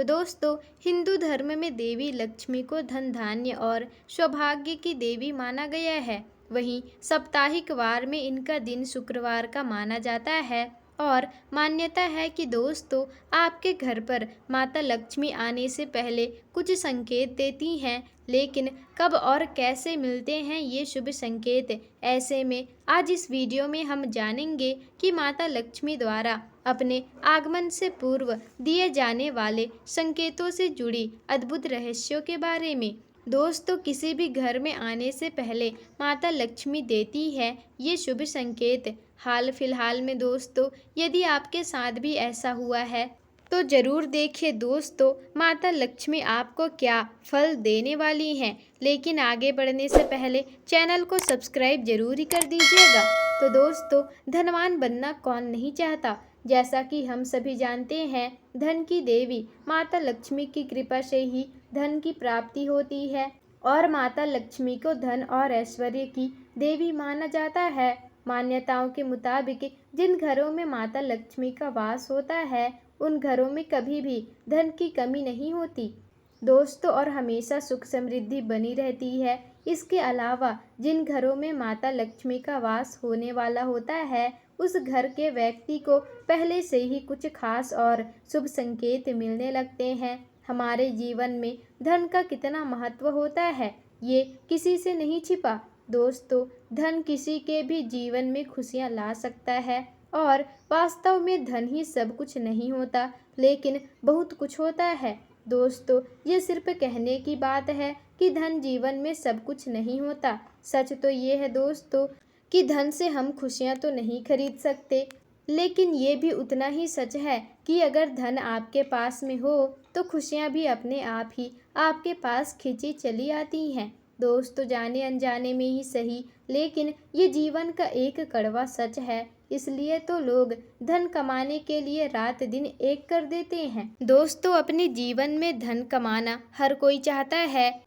तो दोस्तों, हिंदू धर्म में देवी लक्ष्मी को धन धान्य और सौभाग्य की देवी माना गया है। वहीं साप्ताहिक वार में इनका दिन शुक्रवार का माना जाता है। और मान्यता है कि दोस्तों, आपके घर पर माता लक्ष्मी आने से पहले कुछ संकेत देती हैं, लेकिन कब और कैसे मिलते हैं ये शुभ संकेत। ऐसे में आज इस वीडियो में हम जानेंगे कि माता लक्ष्मी द्वारा अपने आगमन से पूर्व दिए जाने वाले संकेतों से जुड़ी अद्भुत रहस्यों के बारे में। दोस्तों, किसी भी घर में आने से पहले माता लक्ष्मी देती है ये शुभ संकेत। हाल फिलहाल में दोस्तों, यदि आपके साथ भी ऐसा हुआ है तो जरूर देखिए दोस्तों, माता लक्ष्मी आपको क्या फल देने वाली हैं। लेकिन आगे बढ़ने से पहले चैनल को सब्सक्राइब जरूर ही कर दीजिएगा। तो दोस्तों, धनवान बनना कौन नहीं चाहता। जैसा कि हम सभी जानते हैं, धन की देवी माता लक्ष्मी की कृपा से ही धन की प्राप्ति होती है और माता लक्ष्मी को धन और ऐश्वर्य की देवी माना जाता है। मान्यताओं के मुताबिक जिन घरों में माता लक्ष्मी का वास होता है उन घरों में कभी भी धन की कमी नहीं होती दोस्तों, और हमेशा सुख समृद्धि बनी रहती है। इसके अलावा जिन घरों में माता लक्ष्मी का वास होने वाला होता है उस घर के व्यक्ति को पहले से ही कुछ खास और शुभ संकेत मिलने लगते हैं। हमारे जीवन में धन का कितना महत्व होता है ये किसी से नहीं छिपा दोस्तों। धन किसी के भी जीवन में खुशियां ला सकता है और वास्तव में धन ही सब कुछ नहीं होता, लेकिन बहुत कुछ होता है दोस्तों। ये सिर्फ कहने की बात है कि धन जीवन में सब कुछ नहीं होता। सच तो ये है दोस्तों कि धन से हम खुशियां तो नहीं खरीद सकते, लेकिन ये भी उतना ही सच है कि अगर धन आपके पास में हो तो खुशियां भी अपने आप ही आपके पास खिंची चली आती हैं दोस्तों। जाने अनजाने में ही सही, लेकिन ये जीवन का एक कड़वा सच है। इसलिए तो लोग धन कमाने के लिए रात दिन एक कर देते हैं दोस्तों। अपने जीवन में धन कमाना हर कोई चाहता है,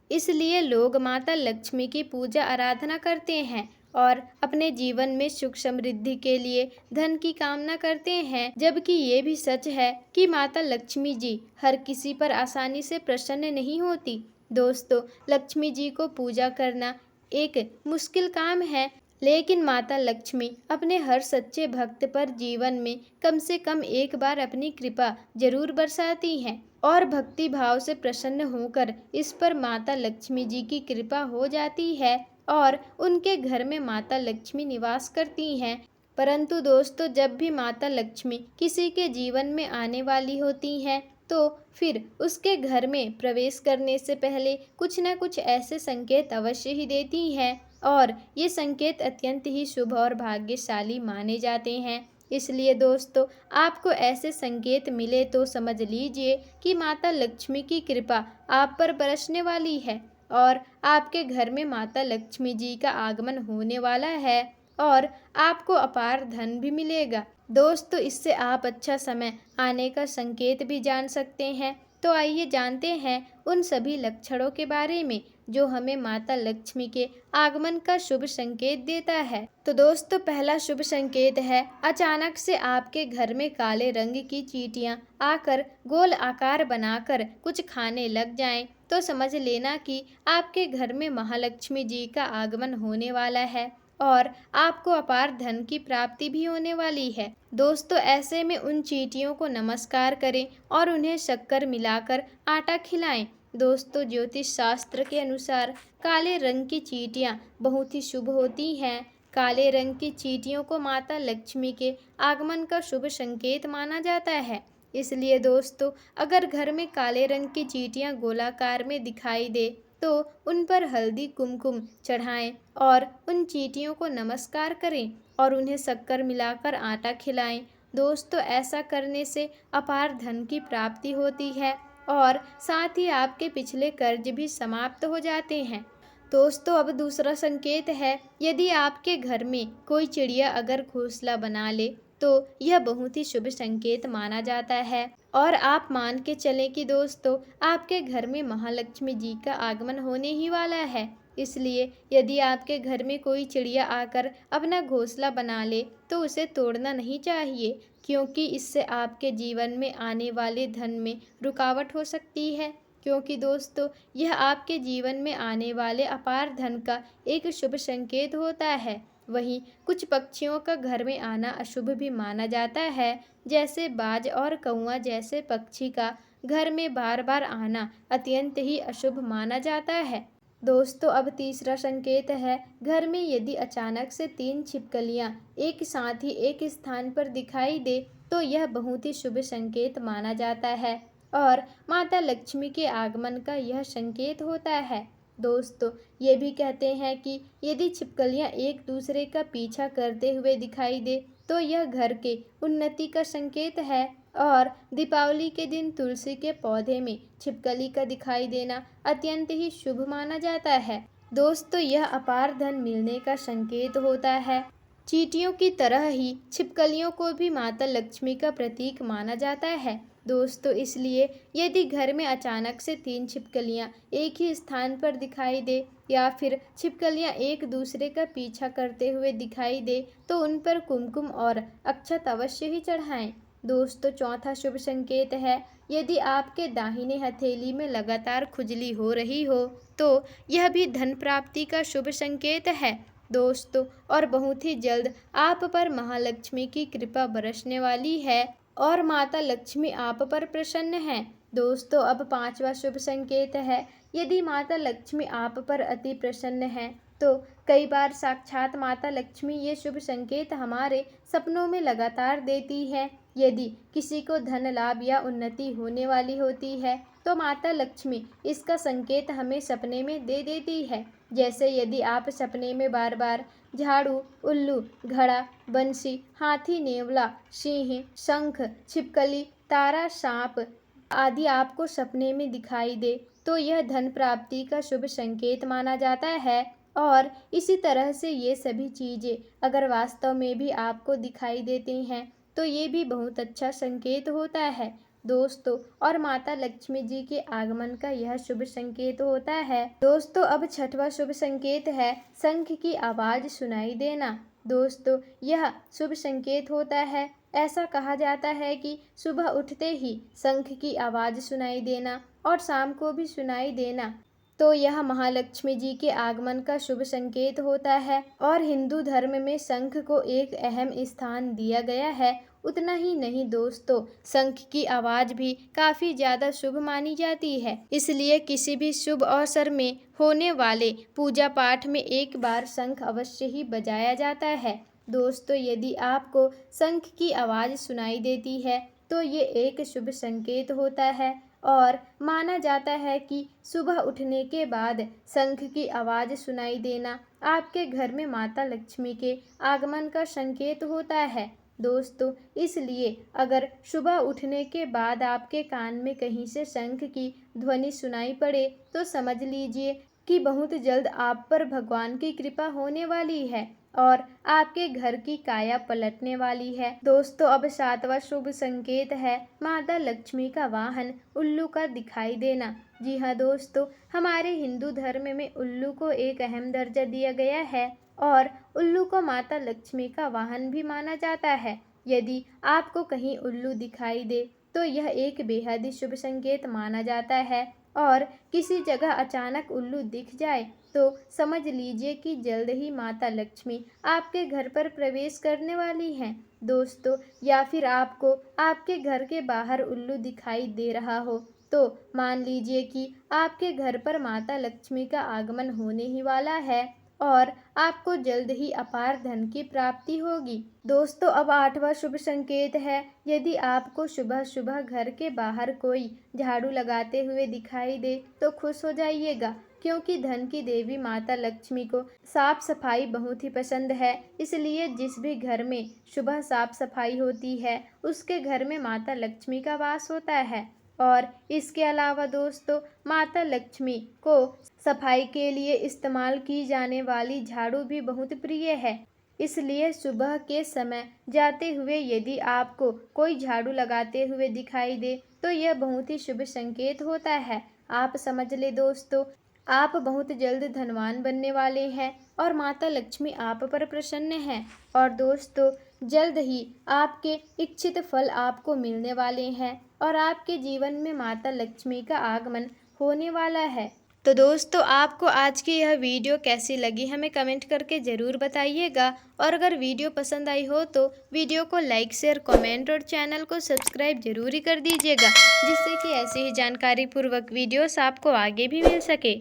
इसलिए लोग माता लक्ष्मी की पूजा आराधना करते हैं और अपने जीवन में सुख समृद्धि के लिए धन की कामना करते हैं। जबकि ये भी सच है कि माता लक्ष्मी जी हर किसी पर आसानी से प्रसन्न नहीं होती दोस्तों। लक्ष्मी जी को पूजा करना एक मुश्किल काम है, लेकिन माता लक्ष्मी अपने हर सच्चे भक्त पर जीवन में कम से कम एक बार अपनी कृपा जरूर बरसाती हैं और भक्ति भाव से प्रसन्न होकर इस पर माता लक्ष्मी जी की कृपा हो जाती है और उनके घर में माता लक्ष्मी निवास करती हैं। परंतु दोस्तों, जब भी माता लक्ष्मी किसी के जीवन में आने वाली होती हैं तो फिर उसके घर में प्रवेश करने से पहले कुछ न कुछ ऐसे संकेत अवश्य ही देती हैं और ये संकेत अत्यंत ही शुभ और भाग्यशाली माने जाते हैं। इसलिए दोस्तों, आपको ऐसे संकेत मिले तो समझ लीजिए कि माता लक्ष्मी की कृपा आप पर बरसने वाली है और आपके घर में माता लक्ष्मी जी का आगमन होने वाला है और आपको अपार धन भी मिलेगा दोस्तों। इससे आप अच्छा समय आने का संकेत भी जान सकते हैं। तो आइए जानते हैं उन सभी लक्षणों के बारे में जो हमें माता लक्ष्मी के आगमन का शुभ संकेत देता है। तो दोस्तों, पहला शुभ संकेत है अचानक से आपके घर में काले रंग की चींटियां आकर गोल आकार बनाकर कुछ खाने लग जाएं, तो समझ लेना कि आपके घर में महालक्ष्मी जी का आगमन होने वाला है और आपको अपार धन की प्राप्ति भी होने वाली है दोस्तों। ऐसे में उन चींटियों को नमस्कार करें और उन्हें शक्कर मिलाकर आटा खिलाएं दोस्तों। ज्योतिष शास्त्र के अनुसार काले रंग की चींटियां बहुत ही शुभ होती हैं। काले रंग की चींटियों को माता लक्ष्मी के आगमन का शुभ संकेत माना जाता है। इसलिए दोस्तों, अगर घर में काले रंग की चींटियां गोलाकार में दिखाई दे तो उन पर हल्दी कुमकुम चढ़ाएं और उन चींटियों को नमस्कार करें और उन्हें शक्कर मिलाकर आटा खिलाएं दोस्तों। ऐसा करने से अपार धन की प्राप्ति होती है और साथ ही आपके पिछले कर्ज भी समाप्त हो जाते हैं दोस्तों। अब दूसरा संकेत है, यदि आपके घर में कोई चिड़िया अगर घोंसला बना ले तो यह बहुत ही शुभ संकेत माना जाता है और आप मान के चलें कि दोस्तों, आपके घर में महालक्ष्मी जी का आगमन होने ही वाला है इसलिए यदि आपके घर में कोई चिड़िया आकर अपना घोंसला बना ले तो उसे तोड़ना नहीं चाहिए, क्योंकि इससे आपके जीवन में आने वाले धन में रुकावट हो सकती है। क्योंकि दोस्तों, यह आपके जीवन में आने वाले अपार धन का एक शुभ संकेत होता है। वहीं कुछ पक्षियों का घर में आना अशुभ भी माना जाता है, जैसे बाज और कौआ जैसे पक्षी का घर में बार बार आना अत्यंत ही अशुभ माना जाता है। दोस्तों, अब तीसरा संकेत है, घर में यदि अचानक से 3 छिपकलियां एक साथ ही एक स्थान पर दिखाई दे तो यह बहुत ही शुभ संकेत माना जाता है और माता लक्ष्मी के आगमन का यह संकेत होता है। दोस्तों, ये भी कहते हैं कि यदि छिपकलियां एक दूसरे का पीछा करते हुए दिखाई दे तो यह घर के उन्नति का संकेत है और दीपावली के दिन तुलसी के पौधे में छिपकली का दिखाई देना अत्यंत ही शुभ माना जाता है। दोस्तों, यह अपार धन मिलने का संकेत होता है। चींटियों की तरह ही छिपकलियों को भी माता लक्ष्मी का प्रतीक माना जाता है। दोस्तों, इसलिए यदि घर में अचानक से 3 छिपकलियां एक ही स्थान पर दिखाई दे या फिर छिपकलियां एक दूसरे का पीछा करते हुए दिखाई दे तो उन पर कुमकुम और अक्षत अवश्य ही चढ़ाएं। दोस्तों, चौथा शुभ संकेत है, यदि आपके दाहिने हथेली में लगातार खुजली हो रही हो तो यह भी धन प्राप्ति का शुभ संकेत है। दोस्तों, और बहुत ही जल्द आप पर महालक्ष्मी की कृपा बरसने वाली है और माता लक्ष्मी आप पर प्रसन्न हैं। दोस्तों, अब पांचवा शुभ संकेत है, यदि माता लक्ष्मी आप पर अति प्रसन्न है तो कई बार साक्षात माता लक्ष्मी ये शुभ संकेत हमारे सपनों में लगातार देती है। यदि किसी को धन लाभ या उन्नति होने वाली होती है तो माता लक्ष्मी इसका संकेत हमें सपने में दे देती है। जैसे यदि आप सपने में बार बार झाड़ू, उल्लू, घड़ा, बंसी, हाथी, नेवला, सिंह, शंख, छिपकली, तारा, सांप आदि आपको सपने में दिखाई दे तो यह धन प्राप्ति का शुभ संकेत माना जाता है। और इसी तरह से ये सभी चीज़ें अगर वास्तव में भी आपको दिखाई देती हैं तो ये भी बहुत अच्छा संकेत होता है। दोस्तों, और माता लक्ष्मी जी के आगमन का यह शुभ संकेत होता है। दोस्तों, अब छठवां शुभ संकेत है, शंख की आवाज़ सुनाई देना। दोस्तों, यह शुभ संकेत होता है। ऐसा कहा जाता है कि सुबह उठते ही शंख की आवाज़ सुनाई देना और शाम को भी सुनाई देना तो यह महालक्ष्मी जी के आगमन का शुभ संकेत होता है। और हिंदू धर्म में शंख को एक अहम स्थान दिया गया है। उतना ही नहीं दोस्तों, शंख की आवाज़ भी काफ़ी ज़्यादा शुभ मानी जाती है। इसलिए किसी भी शुभ अवसर में होने वाले पूजा पाठ में एक बार शंख अवश्य ही बजाया जाता है। दोस्तों, यदि आपको शंख की आवाज़ सुनाई देती है तो ये एक शुभ संकेत होता है और माना जाता है कि सुबह उठने के बाद शंख की आवाज़ सुनाई देना आपके घर में माता लक्ष्मी के आगमन का संकेत होता है। दोस्तों, इसलिए अगर सुबह उठने के बाद आपके कान में कहीं से शंख की ध्वनि सुनाई पड़े तो समझ लीजिए कि बहुत जल्द आप पर भगवान की कृपा होने वाली है और आपके घर की काया पलटने वाली है। दोस्तों, अब सातवां शुभ संकेत है, माता लक्ष्मी का वाहन उल्लू का दिखाई देना। जी हाँ दोस्तों, हमारे हिंदू धर्म में उल्लू को एक अहम दर्जा दिया गया है और उल्लू को माता लक्ष्मी का वाहन भी माना जाता है। यदि आपको कहीं उल्लू दिखाई दे तो यह एक बेहद ही शुभ संकेत माना जाता है और किसी जगह अचानक उल्लू दिख जाए तो समझ लीजिए कि जल्द ही माता लक्ष्मी आपके घर पर प्रवेश करने वाली हैं। दोस्तों, या फिर आपको आपके घर के बाहर उल्लू दिखाई दे रहा हो तो मान लीजिए कि आपके घर पर माता लक्ष्मी का आगमन होने ही वाला है और आपको जल्द ही अपार धन की प्राप्ति होगी। दोस्तों, अब आठवां शुभ संकेत है, यदि आपको सुबह सुबह घर के बाहर कोई झाड़ू लगाते हुए दिखाई दे तो खुश हो जाइएगा, क्योंकि धन की देवी माता लक्ष्मी को साफ सफाई बहुत ही पसंद है। इसलिए जिस भी घर में सुबह साफ सफाई होती है उसके घर में माता लक्ष्मी का वास होता है। और इसके अलावा दोस्तों, माता लक्ष्मी को सफाई के लिए इस्तेमाल की जाने वाली झाड़ू भी बहुत प्रिय है। इसलिए सुबह के समय जाते हुए यदि आपको कोई झाड़ू लगाते हुए दिखाई दे तो यह बहुत ही शुभ संकेत होता है। आप समझ ले दोस्तों। आप बहुत जल्द धनवान बनने वाले हैं और माता लक्ष्मी आप पर प्रसन्न हैं। और दोस्तों, जल्द ही आपके इच्छित फल आपको मिलने वाले हैं और आपके जीवन में माता लक्ष्मी का आगमन होने वाला है। तो दोस्तों, आपको आज की यह वीडियो कैसी लगी हमें कमेंट करके ज़रूर बताइएगा। और अगर वीडियो पसंद आई हो तो वीडियो को लाइक, शेयर, कमेंट और चैनल को सब्सक्राइब जरूर ही कर दीजिएगा, जिससे कि ऐसी ही जानकारी पूर्वक वीडियोस आपको आगे भी मिल सके।